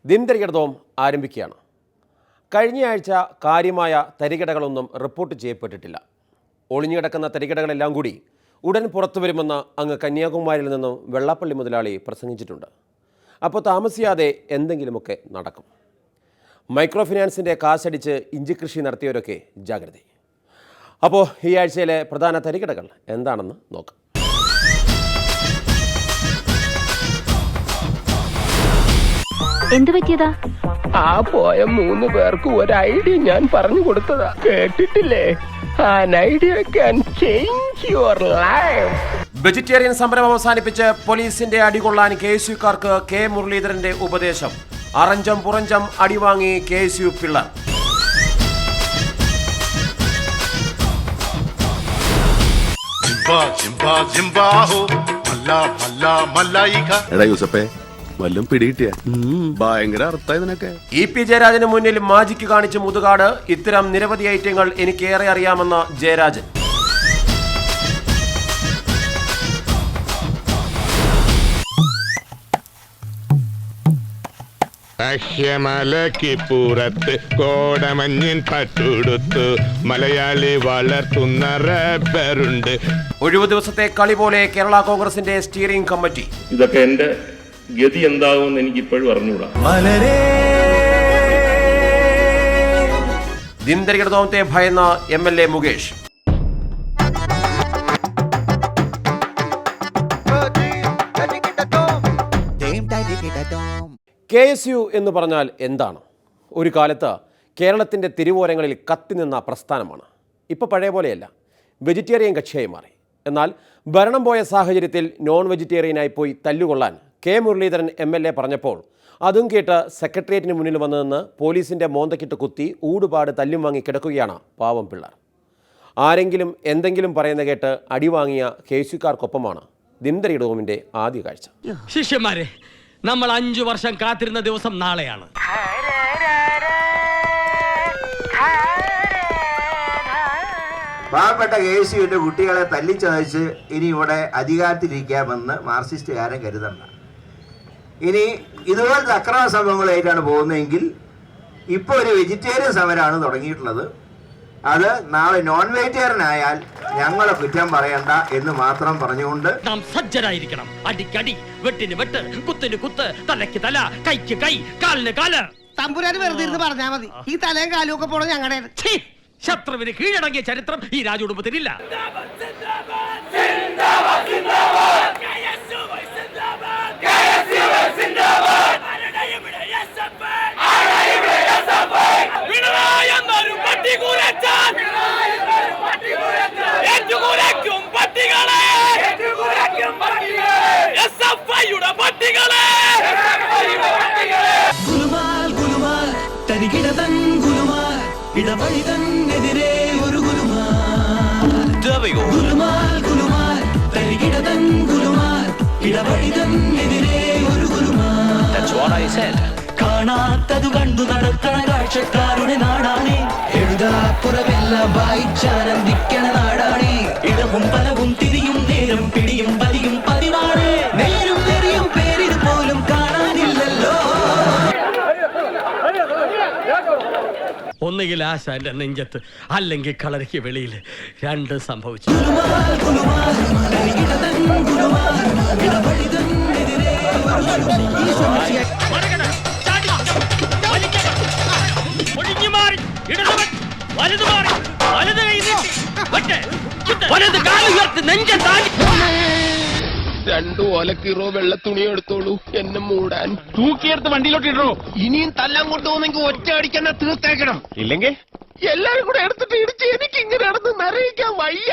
ദിനദരികിടതവും ആരംഭിക്കുകയാണ്. കഴിഞ്ഞയാഴ്ച കാര്യമായ തരികിടകളൊന്നും റിപ്പോർട്ട് ചെയ്യപ്പെട്ടിട്ടില്ല. ഒളിഞ്ഞുകിടക്കുന്ന തരികിടകളെല്ലാം കൂടി ഉടൻ പുറത്തു വരുമെന്ന് അങ്ങ് കന്യാകുമാരിയിൽ നിന്നും വെള്ളാപ്പള്ളി മുതലാളി പ്രസംഗിച്ചിട്ടുണ്ട്. അപ്പോൾ താമസിയാതെ എന്തെങ്കിലുമൊക്കെ നടക്കും. മൈക്രോ ഫിനാൻസിൻ്റെ കാശടിച്ച് ഇഞ്ചി കൃഷി നടത്തിയവരൊക്കെ ജാഗ്രത. അപ്പോൾ ഈ ആഴ്ചയിലെ പ്രധാന തരികിടകൾ എന്താണെന്ന് നോക്കാം. എന്ത് പറ്റിയതാ? ആ പോയ 3 പേർക്ക് ഒരു ഐഡിയ ഞാൻ പറഞ്ഞു കൊടുത്തതാ, കേട്ടിട്ടില്ലേ? An idea can change your life. Vegetarian സമരം അവസാനിപ്പിച്ച് പോലീസിന്റെ അടികൊള്ളാൻ KSUക്കാർക്ക് കെ മുരളീധരന്റെ ഉപദേശം. അറഞ്ചം പുറഞ്ചം അടിവാങ്ങി KSU പിള്ളർ. വല്ലതും പിടികിട്ടിയ ഭയങ്കര അർത്ഥമായതിനൊക്കെ. EP ജയരാജന് മുന്നിൽ മാജിക്ക് കാണിച്ച് മുതുകാട്. ഇത്തരം നിരവധി ഐറ്റങ്ങൾ എനിക്കേറെ അറിയാമെന്ന് ജയരാജൻ. മലയ്ക്ക് പുറത്ത് കോടമഞ്ഞിൻ പട്ടുടുത്ത് മലയാളി വളർത്തുന്ന റബ്ബറുണ്ട്. ഒഴിവു ദിവസത്തെ കളി പോലെ കേരള കോൺഗ്രസിന്റെ സ്റ്റിയറിംഗ് കമ്മിറ്റി. ഇതൊക്കെ എന്റെ ഗതി എന്താകുമെന്ന് എനിക്ക് ഇപ്പോഴും അറിഞ്ഞുകൂടാ. ദിനദരികിടതത്തെ ഭയന്ന MLA മുകേഷ്. KSU എന്ന് പറഞ്ഞാൽ എന്താണ്? ഒരു കാലത്ത് കേരളത്തിൻ്റെ തിരുവോരങ്ങളിൽ കത്തിനിന്ന പ്രസ്ഥാനമാണ്. ഇപ്പോൾ പഴയ പോലെയല്ല, വെജിറ്റേറിയൻ കക്ഷിയായി മാറി. എന്നാൽ ഭരണം പോയ സാഹചര്യത്തിൽ നോൺ വെജിറ്റേറിയനായി പോയി തല്ലുകൊള്ളാൻ കെ മുരളീധരൻ MLA പറഞ്ഞപ്പോൾ അതും കേട്ട് സെക്രട്ടേറിയറ്റിന് മുന്നിൽ വന്നു നിന്ന് പോലീസിൻ്റെ മോന്തക്കിട്ട് കുത്തി ഊടുപാട് തല്ലും വാങ്ങി കിടക്കുകയാണ് പാവം പിള്ളർ. ആരെങ്കിലും എന്തെങ്കിലും പറയുന്ന കേട്ട് അടിവാങ്ങിയ KSUക്കാർക്കൊപ്പമാണ് ദിനദരികിടതമിൻ്റെ ആദ്യ കാഴ്ച. ശിഷ്യന്മാരെ, നമ്മൾ 5 വർഷം കാത്തിരുന്ന ദിവസം നാളെയാണ്. പാവപ്പെട്ട KSUവിന്റെ കുട്ടികളെ തല്ലിച്ചതച്ച് ഇനി ഇവിടെ അധികാരത്തിലിരിക്കാമെന്ന് മാർക്സിസ്റ്റുകാരൻ കരുതണ്ട. ഇനി ഇതുപോലത്തെ അക്രമ സംഭവങ്ങളായിട്ടാണ് പോകുന്നതെങ്കിൽ ഇപ്പോൾ ഒരു വെജിറ്റേറിയൻ സമരമാണ് തുടങ്ങിയിട്ടുള്ളത്. അത് നാളെ നോൺ വെജിറ്റേറിയൻ ആയാൽ ഞങ്ങളെ കുറ്റം പറയണ്ട എന്ന് മാത്രം പറഞ്ഞുകൊണ്ട് നാം സജ്ജരായിരിക്കണം. അടിക്കടി, വെട്ടിന് വെട്ട്, കുത്തിന് കുത്ത്, തലയ്ക്ക് തല, കൈക്ക് കൈ, കാലിന് കാല്. തമ്പുരാന് വെറുതെ ഇരുന്ന് പറഞ്ഞാ മതി. ഈ തലയും കാലും ഒക്കെ പോണത് ഞങ്ങളുടെ. ശത്രുവിന് കീഴടങ്ങിയ ചരിത്രം ഈ രാജകുടുംബത്തിനില്ല. ഇടവഴിതന്നെതിരെ ഒരു കാണാത്തതു കണ്ടു നടക്കണ കാഴ്ചക്കാരുടെ നാടാണ്. എഴുതാപ്പുറമെല്ലാം വായിച്ചാനന്ദിക്കണ നാടാണ്. ഇടവും പലവും തിരിയും നേരം പിടിയും പതിയും പതിവാണ്. നേരും നെറിയും പേരിൽ പോലും കാണാനില്ലല്ലോ. ഒന്നുകിൽ ആശ എന്റെ നെഞ്ചത്ത്, അല്ലെങ്കിൽ കളരിക്ക് വെളിയിൽ. 2 സംഭവിച്ചു. രണ്ടു ഓലക്കീറോ വെള്ള തുണി എടുത്തോളൂ, എന്നെ മൂടാൻ. തൂക്കിയെടുത്ത് വണ്ടിയിലോട്ട് ഇടോ. ഇനിയും തല്ലാൻ കൊണ്ടുപോകുന്നെങ്കിൽ ഒറ്റ അടിക്കന്നെ തീർത്തേക്കണം. ഇല്ലെങ്കിൽ എല്ലാരും കൂടെ എടുത്തിട്ട് ഇടിച്ച് എനിക്ക് ഇങ്ങനെ നടന്ന് നിറയിക്കാൻ വയ്യ.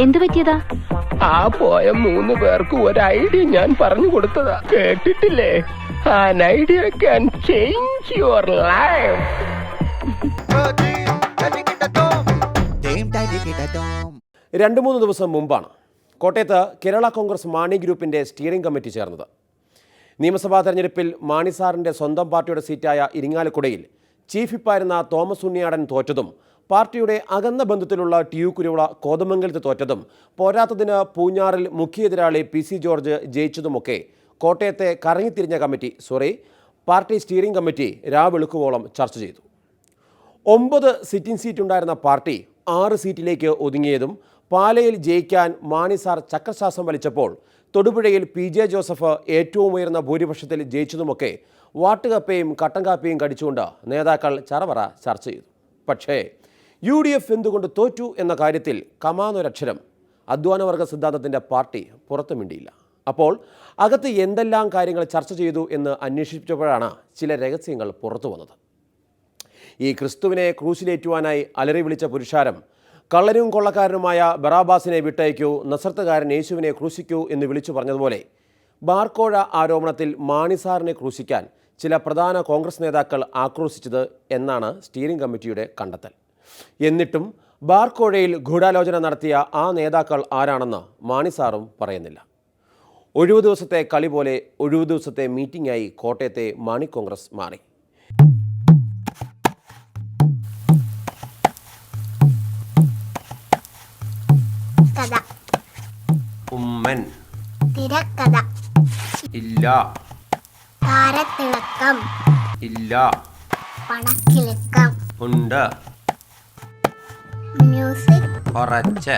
എന്ത് പറ്റിയതാ? ആ പോയ 3 പേർക്ക് ഒരു ഐഡിയ ഞാൻ പറഞ്ഞു കൊടുത്തതാ, കേട്ടിട്ടില്ലേ? An idea can change your life. 2-3 ദിവസം മുമ്പാണ് കോട്ടയത്ത് കേരള കോൺഗ്രസ് മാണി ഗ്രൂപ്പിൻ്റെ സ്റ്റിയറിംഗ് കമ്മിറ്റി ചേർന്നത്. നിയമസഭാ തെരഞ്ഞെടുപ്പിൽ മാണി സാറിൻ്റെ സ്വന്തം പാർട്ടിയുടെ സീറ്റായ ഇരിങ്ങാലക്കുടയിൽ ചീഫ് വിപ്പായിരുന്ന തോമസ് ഉണ്ണിയാടൻ തോറ്റതും പാർട്ടിയുടെ അകന്ന ബന്ധത്തിലുള്ള ടി.യു. കുരുവിള കോതമംഗലത്ത് തോറ്റതും പോരാത്തതിന് പൂഞ്ഞാറിൽ മുഖ്യ എതിരാളി പി.സി. ജോർജ് ജയിച്ചതുമൊക്കെ കോട്ടയത്തെ കറങ്ങിത്തിരിഞ്ഞ പാർട്ടി സ്റ്റിയറിംഗ് കമ്മിറ്റി രാവെളുക്കുവോളം ചർച്ച ചെയ്തു. 9 സിറ്റിംഗ് സീറ്റുണ്ടായിരുന്ന പാർട്ടി 6 സീറ്റിലേക്ക് ഒതുങ്ങിയതും പാലയിൽ ജയിക്കാൻ മാണി സാർ ചക്രശ്വാസം വലിച്ചപ്പോൾ തൊടുപുഴയിൽ പി.ജെ. ജോസഫ് ഏറ്റവും ഉയർന്ന ഭൂരിപക്ഷത്തിൽ ജയിച്ചതുമൊക്കെ വാട്ടുകപ്പയും കട്ടൻ കാപ്പിയും കടിച്ചുകൊണ്ട് നേതാക്കൾ ചറവറ ചർച്ച ചെയ്തു. പക്ഷേ UDF എന്തുകൊണ്ട് തോറ്റു എന്ന കാര്യത്തിൽ കമാന്നൊരക്ഷരം അധ്വാനവർഗ സിദ്ധാന്തത്തിൻ്റെ പാർട്ടി പുറത്തു മിണ്ടിയില്ല. അപ്പോൾ അകത്ത് എന്തെല്ലാം കാര്യങ്ങൾ ചർച്ച ചെയ്തു എന്ന് അന്വേഷിച്ചപ്പോഴാണ് ചില രഹസ്യങ്ങൾ പുറത്തു വന്നത്. ഈ ക്രിസ്തുവിനെ ക്രൂശിലേറ്റുവാനായി അലറി വിളിച്ച പുരുഷാരം കള്ളനും കൊള്ളക്കാരനുമായ ബറാബാസിനെ വിട്ടയക്കൂ, നസറത്തുകാരൻ യേശുവിനെ ക്രൂശിക്കൂ എന്ന് വിളിച്ചു പറഞ്ഞതുപോലെ ബാർക്കോഴ ആരോപണത്തിൽ മാണിസാറിനെ ക്രൂശിക്കാൻ ചില പ്രധാന കോൺഗ്രസ് നേതാക്കൾ ആക്രോശിച്ചത് എന്നാണ് സ്റ്റിയറിംഗ് കമ്മിറ്റിയുടെ കണ്ടെത്തൽ. എന്നിട്ടും ബാർക്കോഴയിൽ ഗൂഢാലോചന നടത്തിയ ആ നേതാക്കൾ ആരാണെന്ന് മാണിസാറും പറയുന്നില്ല. ഒഴിവു ദിവസത്തെ കളി പോലെ ഒഴിവു ദിവസത്തെ മീറ്റിംഗായി കോട്ടയത്തെ മാണി കോൺഗ്രസ് മാറി. ഉമ്മൻ തിരക്കഥ ഇല്ല, താരത്തിളക്കം ഇല്ല, പണക്കിളക്കം ഉണ്ട്, മ്യൂസിക് കുറച്ച്,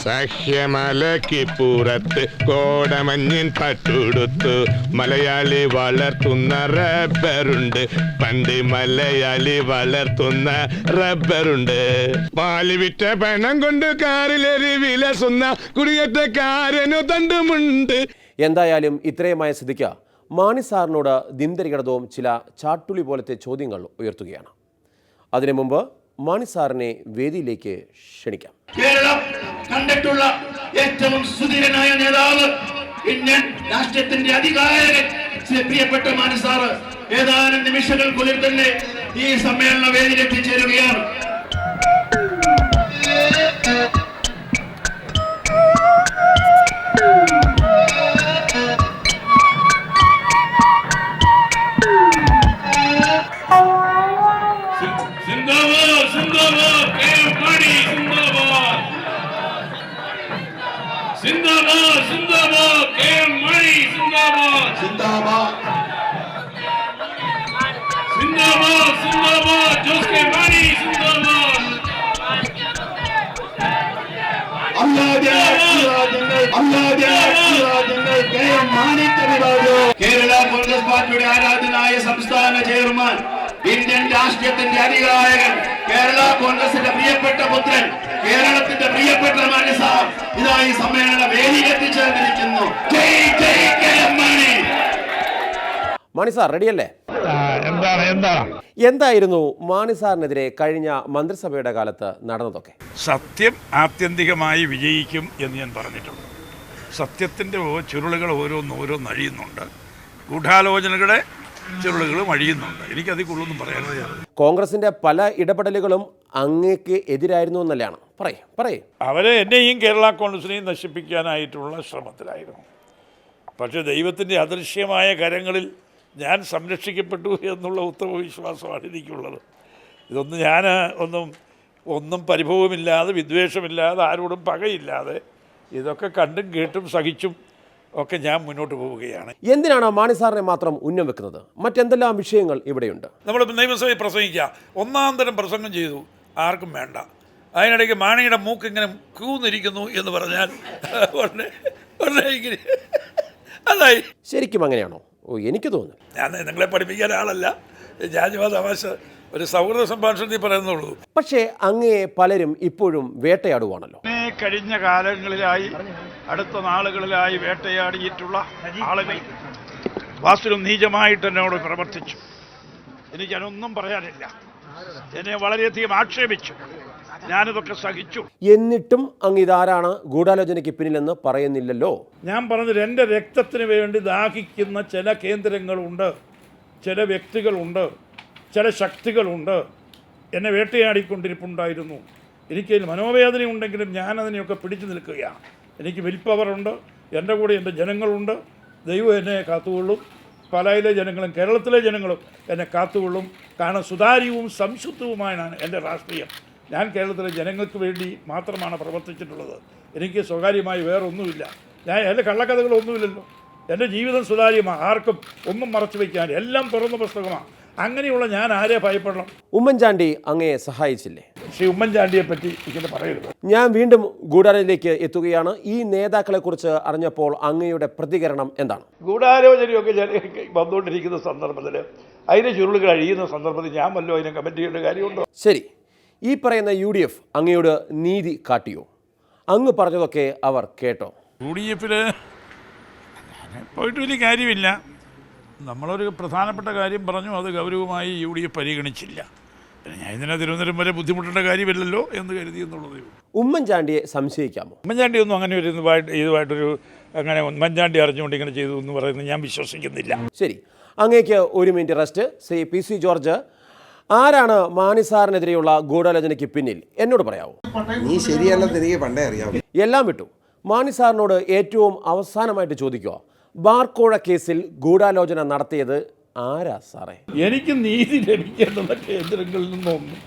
സഹ്യമലക്ക് പുറത്ത് കോടമഞ്ഞിൻ പട്ടുടുത്തു മലയാളി വളർത്തുന്ന റബ്ബറുണ്ട്, പണ്ട് മലയാളി വളർത്തുന്ന റബ്ബറുണ്ട്, പാല് വിറ്റ പണം കൊണ്ട് കാറിലേറി വിലസുന്ന കുടിയേറ്റക്കാരനു തണ്ടുമുണ്ട്. എന്തായാലും ഇത്രയുമായ സ്ഥിതിക്ക് മാണി സാറിനോട് ദിന്തരികിടതവും ചില ചാട്ടുളി പോലത്തെ ചോദ്യങ്ങൾ ഉയർത്തുകയാണ്. അതിനു മുമ്പ് മാണി സാറിനെ വേദിയിലേക്ക് ക്ഷണിക്കാം. കേരളം കണ്ടിട്ടുള്ള ഏറ്റവും സുധീരനായ നേതാവ്, ഇന്ത്യൻ രാഷ്ട്രീയത്തിന്റെ അധികാരകൻ പ്രിയപ്പെട്ട മാണി സാറ് ഏതാനും നിമിഷങ്ങൾക്കുള്ളിൽ തന്നെ ഈ സമ്മേളന വേദിയിൽ എത്തിച്ചേരുകയാണ്. കേരള കോൺഗ്രസ് പാർട്ടിയുടെ ആരാധനായ സംസ്ഥാന ചെയർമാൻ, ഇന്ത്യൻ രാഷ്ട്രീയത്തിന്റെ അധികാരകൻ, കേരള കോൺഗ്രസിന്റെ പ്രിയപ്പെട്ട പുത്രൻ, കേരളത്തിന്റെ പ്രിയപ്പെട്ട മാണി സാർ ഇതാ ഈ സമ്മേളന വേദിയിൽ എത്തിച്ചേർന്നിരിക്കുന്നു. മാണി സാർ റെഡിയല്ലേ? എന്തായിരുന്നു മാണി സാറിനെതിരെ കഴിഞ്ഞ മന്ത്രിസഭയുടെ കാലത്ത് നടന്നതൊക്കെ? സത്യം ആത്യന്തികമായി വിജയിക്കും എന്ന് ഞാൻ പറഞ്ഞിട്ടുണ്ട്. സത്യത്തിൻ്റെ ചുരുളുകൾ ഓരോന്ന് അഴിയുന്നുണ്ട്, ഗൂഢാലോചനകളുടെ ചുരുളുകളും അഴിയുന്നുണ്ട്. എനിക്കതിൽ കൂടുതലൊന്നും പറയാനില്ല. കോൺഗ്രസിന്റെ പല ഇടപെടലുകളും അങ്ങേക്ക് എതിരായിരുന്നു എന്നല്ലാണ് പറയും. അവരെ എന്നെയും കേരള കോൺഗ്രസിനെയും നശിപ്പിക്കാനായിട്ടുള്ള ശ്രമത്തിലായിരുന്നു. പക്ഷേ ദൈവത്തിൻ്റെ അദൃശ്യമായ കരങ്ങളിൽ ഞാൻ സംരക്ഷിക്കപ്പെട്ടു എന്നുള്ള ഉത്തമ വിശ്വാസമാണ് എനിക്കുള്ളത്. ഇതൊന്നും ഞാൻ ഒന്നും പരിഭവമില്ലാതെ, വിദ്വേഷമില്ലാതെ, ആരോടും പകയില്ലാതെ ഇതൊക്കെ കണ്ടും കേട്ടും സഹിച്ചും ഒക്കെ ഞാൻ മുന്നോട്ട് പോവുകയാണ്. എന്തിനാണ് മാണി സാറിനെ മാത്രം ഉന്നം വെക്കുന്നത്? മറ്റെന്തെല്ലാം വിഷയങ്ങൾ ഇവിടെയുണ്ട്. നമ്മൾ നിയമസഭയിൽ പ്രസംഗിക്കുക, ഒന്നാം തരം പ്രസംഗം ചെയ്തു, ആർക്കും വേണ്ട. അതിനിടയ്ക്ക് മാണിയുടെ മൂക്ക് ഇങ്ങനെ കൂന്നിരിക്കുന്നു എന്ന് പറഞ്ഞാൽ അതായി. ശരിക്കും അങ്ങനെയാണോ? എനിക്ക് തോന്നുന്നു. ഞാൻ നിങ്ങളെ പഠിപ്പിക്കാൻ ആളല്ല, ഞാൻ തമാശ ഒരു സൗഹൃദ സംഭാഷണത്തിൽ പറയുന്നുള്ളൂ. പക്ഷേ അങ്ങയെ പലരും ഇപ്പോഴും വേട്ടയാടുവാണല്ലോ. കഴിഞ്ഞ കാലങ്ങളിലായി, അടുത്ത നാളുകളിലായി വേട്ടയാടിയിട്ടുള്ള ആളുകൾ വാസ്തുവിലും നീചമായിട്ട് എന്നോട് പ്രവർത്തിച്ചു. എനിക്കതൊന്നും പറയാനില്ല. എന്നെ വളരെയധികം ആക്ഷേപിച്ചു. ഞാനിതൊക്കെ സഹിച്ചു. എന്നിട്ടും അങ്ങ് ഇതാരാണ് ഗൂഢാലോചനയ്ക്ക് പിന്നിലെന്ന് പറയുന്നില്ലല്ലോ. ഞാൻ പറഞ്ഞത് എൻ്റെ രക്തത്തിന് വേണ്ടി ദാഹിക്കുന്ന ചില കേന്ദ്രങ്ങളുണ്ട്, ചില വ്യക്തികളുണ്ട്, ചില ശക്തികളുണ്ട്. എന്നെ വേട്ടയാടിക്കൊണ്ടിരിപ്പുണ്ടായിരുന്നു. എനിക്കതിൽ മനോവേദന ഉണ്ടെങ്കിലും ഞാനതിനെയൊക്കെ പിടിച്ചു നിൽക്കുകയാണ്. എനിക്ക് വിൽ പവറുണ്ട്, എൻ്റെ കൂടെ എൻ്റെ ജനങ്ങളുണ്ട്. ദൈവം എന്നെ കാത്തുകൊള്ളും. പാലായിലെ ജനങ്ങളും കേരളത്തിലെ ജനങ്ങളും എന്നെ കാത്തുകൊള്ളും. കാരണം സുതാര്യവും സംശുദ്ധവുമായാണ് എൻ്റെ രാഷ്ട്രീയം. ഞാൻ കേരളത്തിലെ ജനങ്ങൾക്ക് വേണ്ടി മാത്രമാണ് പ്രവർത്തിച്ചിട്ടുള്ളത്. എനിക്ക് സ്വകാര്യമായി വേറൊന്നുമില്ല. ഞാൻ എൻ്റെ കള്ളക്കഥകളൊന്നുമില്ലല്ലോ. എൻ്റെ ജീവിതം സുതാര്യമാണ്. ആർക്കും ഒന്നും മറച്ചു വയ്ക്കാൻ എല്ലാം തുറന്ന പുസ്തകമാണ്. അങ്ങനെയുള്ള ഞാൻ ആരെ ഭയപ്പെടണം? ഉമ്മൻചാണ്ടി അങ്ങയെ സഹായിച്ചില്ലേ? ശ്രീ ഉമ്മൻചാണ്ടിയെ പറ്റി ഇങ്ങനെ പറയരുത്. ഞാൻ വീണ്ടും ഗൂഢാലോചനയിലേക്ക് എത്തുകയാണ്. ഈ നേതാക്കളെക്കുറിച്ച് അറിഞ്ഞപ്പോൾ അങ്ങയുടെ പ്രതികരണം എന്താണ്? ഗൂഢാലോചനയൊക്കെ വന്നുകൊണ്ടിരിക്കുന്ന സന്ദർഭത്തിൽ അതിന് ചുരുളുകൾ അഴിയുന്ന സന്ദർഭത്തിൽ ഞാൻ വല്ലോ അതിനെ കമൻറ്റ് ചെയ്യേണ്ട കാര്യമുണ്ടോ? ശരി, ഈ പറയുന്ന UDF അങ്ങയോട് നീതി കാട്ടിയോ? അങ്ങ് പറഞ്ഞതൊക്കെ അവർ കേട്ടോ? UDF പോയിട്ട് വലിയ കാര്യമില്ല. നമ്മളൊരു പ്രധാനപ്പെട്ട കാര്യം പറഞ്ഞു, അത് ഗൗരവമായി UDF പരിഗണിച്ചില്ല. ഞാൻ ഇതിനെ തിരുവനന്തപുരം വരെ ബുദ്ധിമുട്ടേണ്ട കാര്യമില്ലല്ലോ എന്ന് കരുതി എന്നുള്ളതേ ഉള്ളൂ. ഉമ്മൻചാണ്ടിയെ സംശയിക്കാമോ? ഉമ്മൻചാണ്ടി ഒന്നും അങ്ങനെ ഒരു ഇതുമായിട്ടൊരു അങ്ങനെ ഉമ്മൻചാണ്ടി അറിഞ്ഞുകൊണ്ട് ഇങ്ങനെ ചെയ്തു എന്ന് പറയുന്നത് ഞാൻ വിശ്വസിക്കുന്നില്ല. ശരി, അങ്ങേക്ക് 1 minute rest. Shri PC George, ആരാണ് മാണി സാറിനെതിരെയുള്ള ഗൂഢാലോചനയ്ക്ക് പിന്നിൽ? എന്നോട് പറയാവോ? നീ ശരിയല്ലെന്ന് എനിക്ക് പണ്ടേ അറിയാം. എല്ലാം വിട്ടു. മാണി സാറിനോട് ഏറ്റവും അവസാനമായിട്ട് ചോദിക്കുക, ബാർക്കോഴ കേസിൽ ഗൂഢാലോചന നടത്തിയത് ആരാ സാറേ? എനിക്ക് നീതി ലഭിക്കേണ്ടുന്ന കേന്ദ്രങ്ങളിൽ നിന്നൊന്നും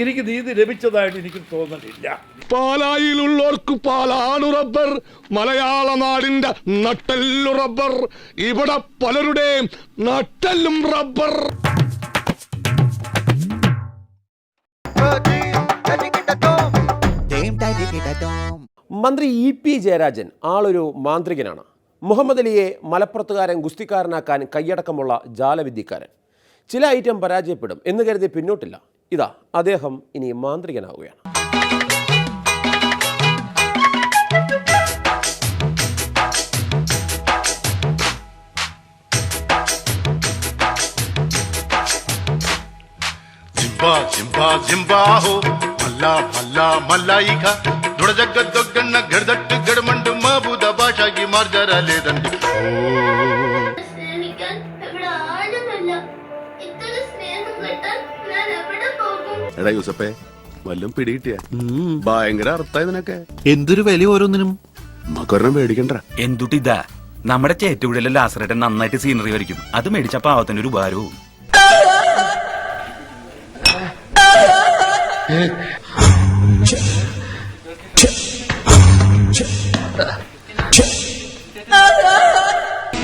എനിക്ക് നീതി ലഭിച്ചതായിട്ട് എനിക്ക് തോന്നലില്ല. പാലായിലുള്ളവർക്ക് പാലാണ് റബ്ബർ, മലയാള നാടിന്റെ നട്ടെല്ലു റബ്ബർ. ഇവിടെ പലരുടെയും നട്ടെല്ലും റബ്ബർ. മന്ത്രി EP ജയരാജൻ ആളൊരു മാന്ത്രികനാണ്. മുഹമ്മദ് അലിയെ മലപ്പുറത്തുകാരൻ ഗുസ്തിക്കാരനാക്കാൻ കൈയടക്കമുള്ള ജാലവിദ്യക്കാരൻ. ചില ഐറ്റം പരാജയപ്പെടും എന്ന് കരുതി പിന്നോട്ടില്ല. ഇതാ അദ്ദേഹം ഇനി മാന്ത്രികനാവുകയാണ്. എടാ യൂസപ്പേ, വല്ലതും പിടികിട്ടിയ? ഭയങ്കര അർത്ഥമായതിനൊക്കെ. എന്തൊരു വില ഓരോന്നിനും. നമുക്കൊരെണ്ണം മേടിക്കണ്ട. എന്തുട്ടിതാ നമ്മുടെ ചേറ്റുകൂടിലെ ലാസറേട്ടൻ നന്നായിട്ട് സീനറി വരയ്ക്കും. അത് മേടിച്ച പാവത്തിന് ഒരു ഭാരവും.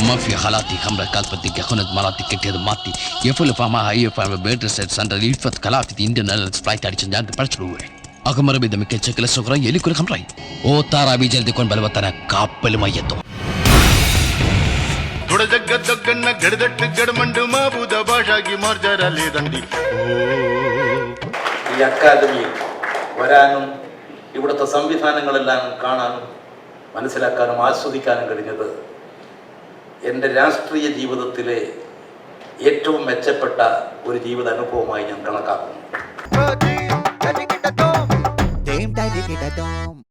ما في حالاتي خمرة كالبتي كخنت مراتي كتير ماتي يفعل فما هاي فما بيرد سيد سندر يلفت كلاتي إنديان إيرلاينز فلايت أديشن جانت برشلونة أكمل بيدا مكتشكل السكرة يلي كل خمرة أو ترى بيجل ديكون بلوتنا كابل ما يدو ഈ അക്കാദമിയിൽ വരാനും ഇവിടുത്തെ സംവിധാനങ്ങളെല്ലാം കാണാനും മനസ്സിലാക്കാനും ആസ്വദിക്കാനും കഴിഞ്ഞത് എൻ്റെ രാഷ്ട്രീയ ജീവിതത്തിലെ ഏറ്റവും മെച്ചപ്പെട്ട ഒരു ജീവിത അനുഭവമായി ഞാൻ കണക്കാക്കുന്നു.